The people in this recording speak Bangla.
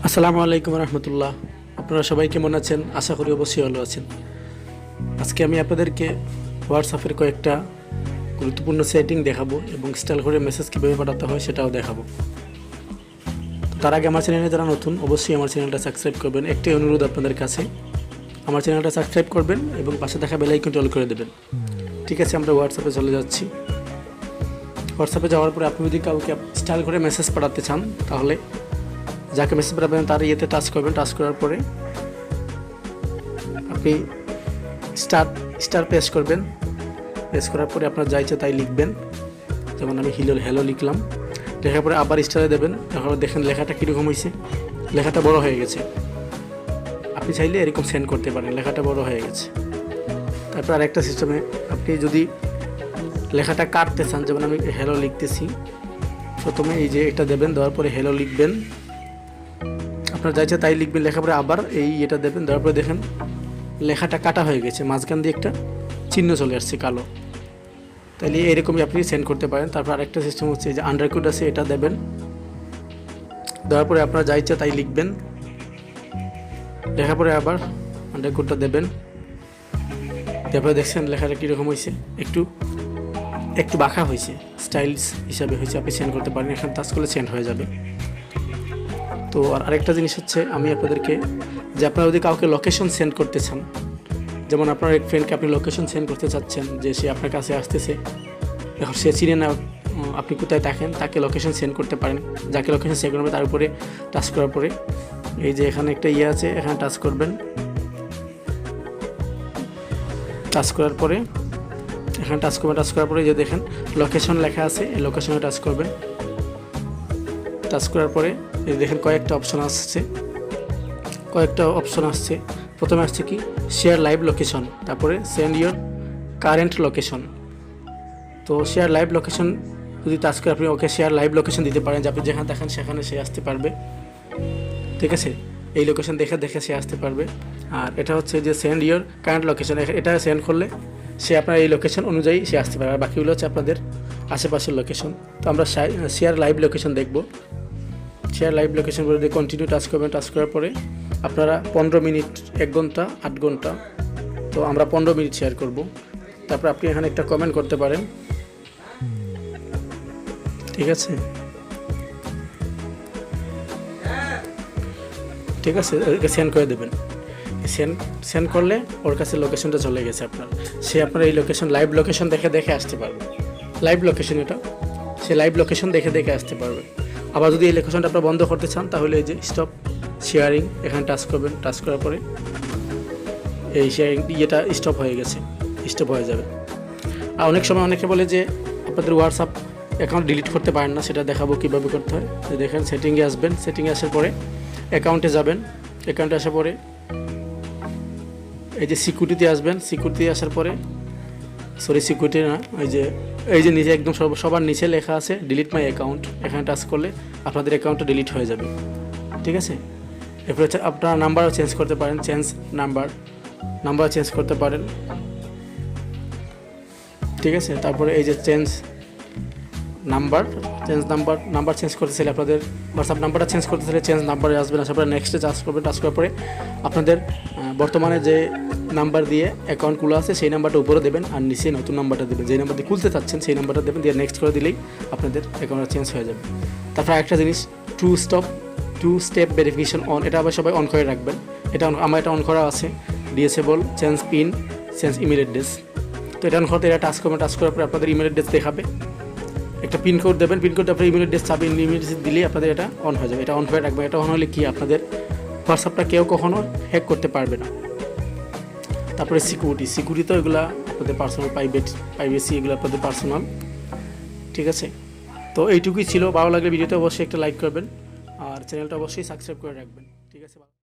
আসসালামু আলাইকুম রহমতুল্লাহ। আপনারা সবাই কেমন আছেন? আশা করি অবশ্যই ভালো আছেন। আজকে আমি আপনাদেরকে হোয়াটসঅ্যাপের কয়েকটা গুরুত্বপূর্ণ সেটিং দেখাবো এবং স্টাইল করে মেসেজ কীভাবে পাঠাতে হয় সেটাও দেখাবো। তো তার আগে আমার চ্যানেলে যারা নতুন অবশ্যই আমার চ্যানেলটা সাবস্ক্রাইব করবেন। একটি অনুরোধ আপনাদের কাছে, আমার চ্যানেলটা সাবস্ক্রাইব করবেন এবং পাশে থাকা বেল আইকনটি অল করে দেবেন। ঠিক আছে, আমরা হোয়াটসঅ্যাপে চলে যাচ্ছি। হোয়াটসঅ্যাপে যাওয়ার পরে আপনি যদি কাউকে স্টাইল করে মেসেজ পাঠাতে চান তাহলে যাকে মেসেজ পাঠাবেন তার ইয়েতে টাচ করবেন। টাচ করার পরে আপনি স্টার প্রেস করবেন। প্রেস করার পরে আপনার যা ইচ্ছে তাই লিখবেন। যেমন আমি হ্যালো লিখলাম। লেখার পরে আবার স্টারে দেবেন। তারপরে দেখেন লেখাটা কীরকম হয়েছে। লেখাটা বড় হয়ে গেছে। আপনি চাইলে এরকম সেন্ড করতে পারেন, লেখাটা বড় হয়ে গেছে। তারপর আরেকটা সিস্টেমে আপনি যদি লেখাটা কাটতে চান, যেমন আমি হ্যালো লিখতেছি, প্রথমে এই যে এটা দেবেন, দেওয়ার পরে হ্যালো লিখবেন। আপনার যা ইচ্ছা তাই লিখবেন। লেখার পরে আবার এটা দেবেন, দেওয়ার পরে দেখেন লেখাটা কাটা হয়ে গেছে, মাঝখান দিয়ে একটা চিহ্ন চলে আসছে কালো। তাহলে এরকমই আপনি সেন্ড করতে পারেন। তারপর আরেকটা সিস্টেম হচ্ছে যে আন্ডারকোড আছে, এটা দেবেন। দেওয়ার পরে আপনার যা ইচ্ছা তাই লিখবেন। লেখার পরে আবার আন্ডারকোডটা দেবেন। তারপরে দেখছেন লেখাটা কীরকম হয়েছে, একটু বাঁকা হয়েছে, স্টাইলস হিসাবে হয়েছে। আপনি সেন্ড করতে পারেন। এখানে টাচ করলে সেন্ড হয়ে যাবে। তো আর আরেকটা জিনিস হচ্ছে, আমি আপনাদেরকে যে আপনারা যদি কাউকে লোকেশন সেন্ড করতে চান, যেমন আপনার এক ফ্রেন্ডকে আপনি লোকেশন সেন্ড করতে চাচ্ছেন যে সে আপনার কাছে আসতেছে, এখন সে চিনে না আপনি কোথায় থাকেন, তাকে লোকেশন সেন্ড করতে পারেন। যাকে লোকেশন সেন্ড করবে তার উপরে টাচ করার পরে এই যে এখানে একটা আছে, এখানে টাচ করবেন। টাচ করার পরে এখানে টাচ করার পরে যে দেখেন লোকেশন লেখা আছে, এই লোকেশনে টাচ করবেন। টাচ করার পরে এই দেখেন কয়েকটা অপশন আসছে। প্রথমে আসছে কি শেয়ার লাইভ লোকেশন, তারপরে সেন্ড ইয়োর কারেন্ট লোকেশন। তো শেয়ার লাইভ লোকেশন যদি টাচ করে আপনি ওকে শেয়ার লাইভ লোকেশন দিতে পারেন, যে আপনি যেখানে দেখেন সেখানে সে আসতে পারবে। ঠিক আছে, এই লোকেশন দেখে সে আসতে পারবে। আর এটা হচ্ছে যে সেন্ড ইয়োর কারেন্ট লোকেশন, এটা সেন্ড করলে সে আপনার এই লোকেশন অনুযায়ী সে আসতে পারবে। আর বাকিগুলো হচ্ছে আপনাদের আশেপাশের লোকেশন। তো আমরা শেয়ার লাইভ লোকেশন দেখব। শেয়ার লাইভ লোকেশন বলে কন্টিনিউ টাচ করবেন। টাচ করার পরে আপনারা 15 মিনিট, 1 ঘন্টা, 8 ঘন্টা, তো আমরা 15 মিনিট শেয়ার করব। তারপর আপনি এখানে একটা কমেন্ট করতে পারেন। ঠিক আছে, সেন্ড করে দেবেন। সেন্ড করলে ওর কাছে লোকেশনটা চলে গেছে আপনার। সে আপনার এই লোকেশন লাইভ লোকেশন দেখে আসতে পারবে। লাইভ লোকেশন এটা, সে লাইভ লোকেশন দেখে আসতে পারবে। আবার যদি এই লোকেশনটা আপনারা বন্ধ করতে চান তাহলে এই যে স্টপ শেয়ারিং, এখানে টাচ করবেন। টাচ করার পরে এই শেয়ারিং স্টপ হয়ে গেছে, স্টপ হয়ে যাবে। আর অনেক সময় অনেকে বলে যে আপনাদের হোয়াটসঅ্যাপ অ্যাকাউন্ট ডিলিট করতে পারেন না, সেটা দেখাবো কীভাবে করতে হয়। দেখেন সেটিংয়ে আসবেন। সেটিংয়ে আসার পরে অ্যাকাউন্টে যাবেন। অ্যাকাউন্টে আসার পরে এই যে সিকিউরিটিতে আসবেন। সিকিউরিটি আসার পরে সিকিউরিটি না, এই যে নিচে একদম সবার নিচে লেখা আছে ডিলিট মাই অ্যাকাউন্ট, এখানে টাচ করলে আপনাদের অ্যাকাউন্টটা ডিলিট হয়ে যাবে। ঠিক আছে, এরপরে হচ্ছে আপনারা নাম্বারও চেঞ্জ করতে পারেন। নাম্বার চেঞ্জ করতে পারেন। ঠিক আছে, তারপরে এই যে নাম্বার চেঞ্জ করতে চাইলে আপনাদের হোয়াটসঅ্যাপ নাম্বারটা চেঞ্জ করতে চাইলে চেঞ্জ নাম্বারে আসবেন। আসার পরে নেক্সটে টাচ করবেন। টাচ করার পরে আপনাদের বর্তমানে যে নাম্বার দিয়ে অ্যাকাউন্ট খোলা আছে সেই নাম্বারটা উপরে দেবেন, আর নিচে নতুন নাম্বারটা দেবেন। যে নাম্বার দিয়ে খুলতে চাচ্ছেন সেই নাম্বারটা দেবেন, দিয়ে নেক্সট করে দিলেই আপনাদের অ্যাকাউন্টটা চেঞ্জ হয়ে যাবে। তারপর একটা জিনিস টু স্টেপ ভেরিফিকেশন অন, এটা আবার সবাই অন করে রাখবেন। আমার এটা অন করা আছে। Disable change pin, change email address. তো এটা অন করতে এটা টাচ করবেন। টাচ করার পরে আপনাদের ইমেল অ্যাড্রেস দেখাবে। একটা পিনকোড দেবেন। পিনকোড আপনার ইমেল অ্যাড্রেস চাবেন, ইমেল অ্যাড্রেস দিলেই আপনাদের এটা অন হয়ে যাবে। এটা অন করে রাখবেন। এটা অন হলে কি আপনাদের হোয়াটসঅ্যাপটা কেউ কখনো হ্যাক করতে পারবে না। তারপরে সিকিউরিটি তো এগুলো আপনাদের পার্সোনাল, প্রাইভেসি এগুলো আপনাদের পার্সোনাল। ঠিক আছে, তো এইটুকুই ছিল। ভালো লাগলে ভিডিওতে অবশ্যই একটা লাইক করবেন আর চ্যানেলটা অবশ্যই সাবস্ক্রাইব করে রাখবেন। ঠিক আছে।